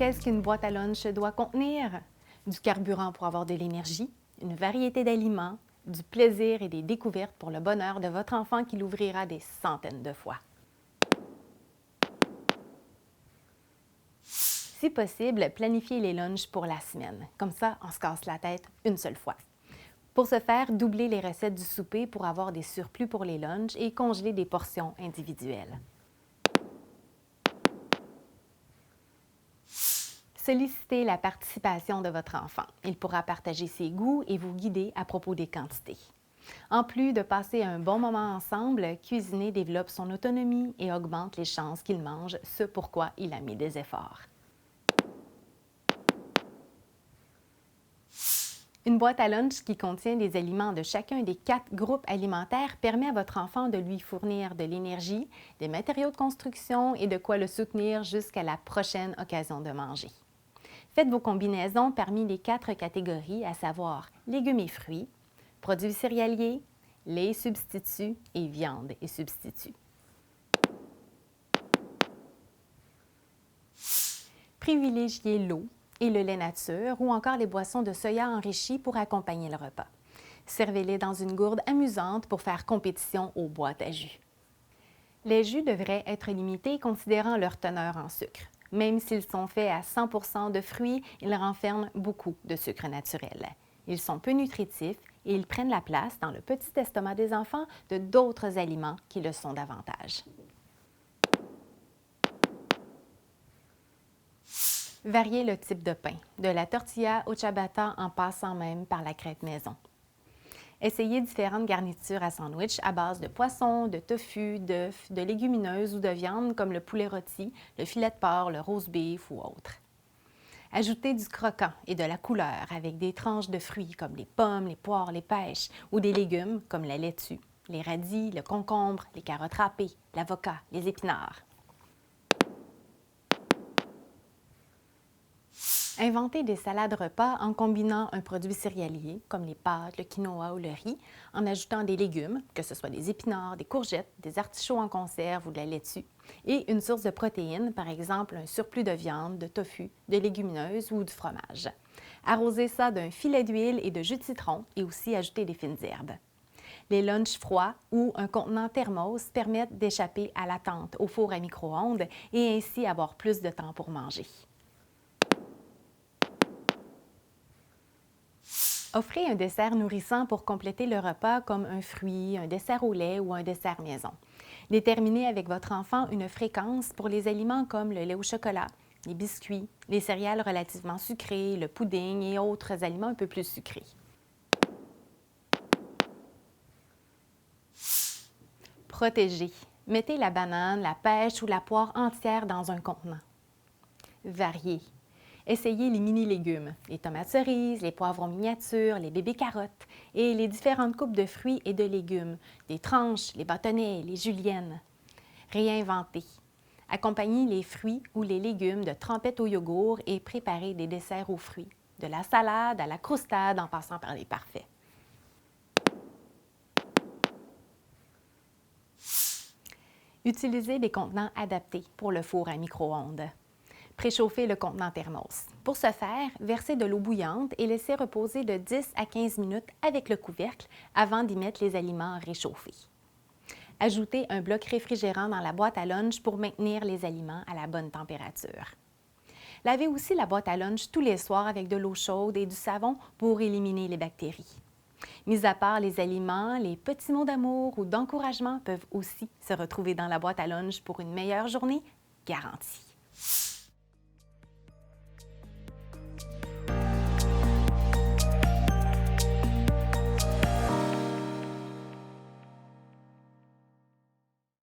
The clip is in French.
Qu'est-ce qu'une boîte à lunch doit contenir? Du carburant pour avoir de l'énergie, une variété d'aliments, du plaisir et des découvertes pour le bonheur de votre enfant qui l'ouvrira des centaines de fois. Si possible, planifiez les lunchs pour la semaine. Comme ça, on se casse la tête une seule fois. Pour ce faire, doublez les recettes du souper pour avoir des surplus pour les lunchs et congeler des portions individuelles. Sollicitez la participation de votre enfant. Il pourra partager ses goûts et vous guider à propos des quantités. En plus de passer un bon moment ensemble, cuisiner développe son autonomie et augmente les chances qu'il mange ce pourquoi il a mis des efforts. Une boîte à lunch qui contient des aliments de chacun des 4 groupes alimentaires permet à votre enfant de lui fournir de l'énergie, des matériaux de construction et de quoi le soutenir jusqu'à la prochaine occasion de manger. Faites vos combinaisons parmi les 4 catégories, à savoir légumes et fruits, produits céréaliers, lait et substituts et viande et substituts. Privilégiez l'eau et le lait nature ou encore les boissons de soya enrichies pour accompagner le repas. Servez-les dans une gourde amusante pour faire compétition aux boîtes à jus. Les jus devraient être limités considérant leur teneur en sucre. Même s'ils sont faits à 100% de fruits, ils renferment beaucoup de sucre naturel. Ils sont peu nutritifs et ils prennent la place dans le petit estomac des enfants de d'autres aliments qui le sont davantage. Variez le type de pain, de la tortilla au ciabatta en passant même par la crêpe maison. Essayez différentes garnitures à sandwich à base de poisson, de tofu, d'œufs, de légumineuses ou de viande comme le poulet rôti, le filet de porc, le roast beef ou autre. Ajoutez du croquant et de la couleur avec des tranches de fruits comme les pommes, les poires, les pêches ou des légumes comme la laitue, les radis, le concombre, les carottes râpées, l'avocat, les épinards. Inventez des salades repas en combinant un produit céréalier, comme les pâtes, le quinoa ou le riz, en ajoutant des légumes, que ce soit des épinards, des courgettes, des artichauts en conserve ou de la laitue, et une source de protéines, par exemple un surplus de viande, de tofu, de légumineuses ou du fromage. Arrosez ça d'un filet d'huile et de jus de citron et aussi ajoutez des fines herbes. Les lunchs froids ou un contenant thermos permettent d'échapper à l'attente au four à micro-ondes et ainsi avoir plus de temps pour manger. Offrez un dessert nourrissant pour compléter le repas comme un fruit, un dessert au lait ou un dessert maison. Déterminez avec votre enfant une fréquence pour les aliments comme le lait au chocolat, les biscuits, les céréales relativement sucrées, le pudding et autres aliments un peu plus sucrés. Protégez. Mettez la banane, la pêche ou la poire entière dans un contenant. Variez. Essayez les mini-légumes, les tomates cerises, les poivrons miniatures, les bébés carottes et les différentes coupes de fruits et de légumes, les tranches, les bâtonnets, les juliennes. Réinventez. Accompagnez les fruits ou les légumes de trempettes au yogourt et préparez des desserts aux fruits, de la salade à la croustade en passant par les parfaits. Utilisez des contenants adaptés pour le four à micro-ondes. Préchauffez le contenant thermos. Pour ce faire, versez de l'eau bouillante et laissez reposer de 10 à 15 minutes avec le couvercle avant d'y mettre les aliments réchauffés. Ajoutez un bloc réfrigérant dans la boîte à lunch pour maintenir les aliments à la bonne température. Lavez aussi la boîte à lunch tous les soirs avec de l'eau chaude et du savon pour éliminer les bactéries. Mis à part les aliments, les petits mots d'amour ou d'encouragement peuvent aussi se retrouver dans la boîte à lunch pour une meilleure journée garantie.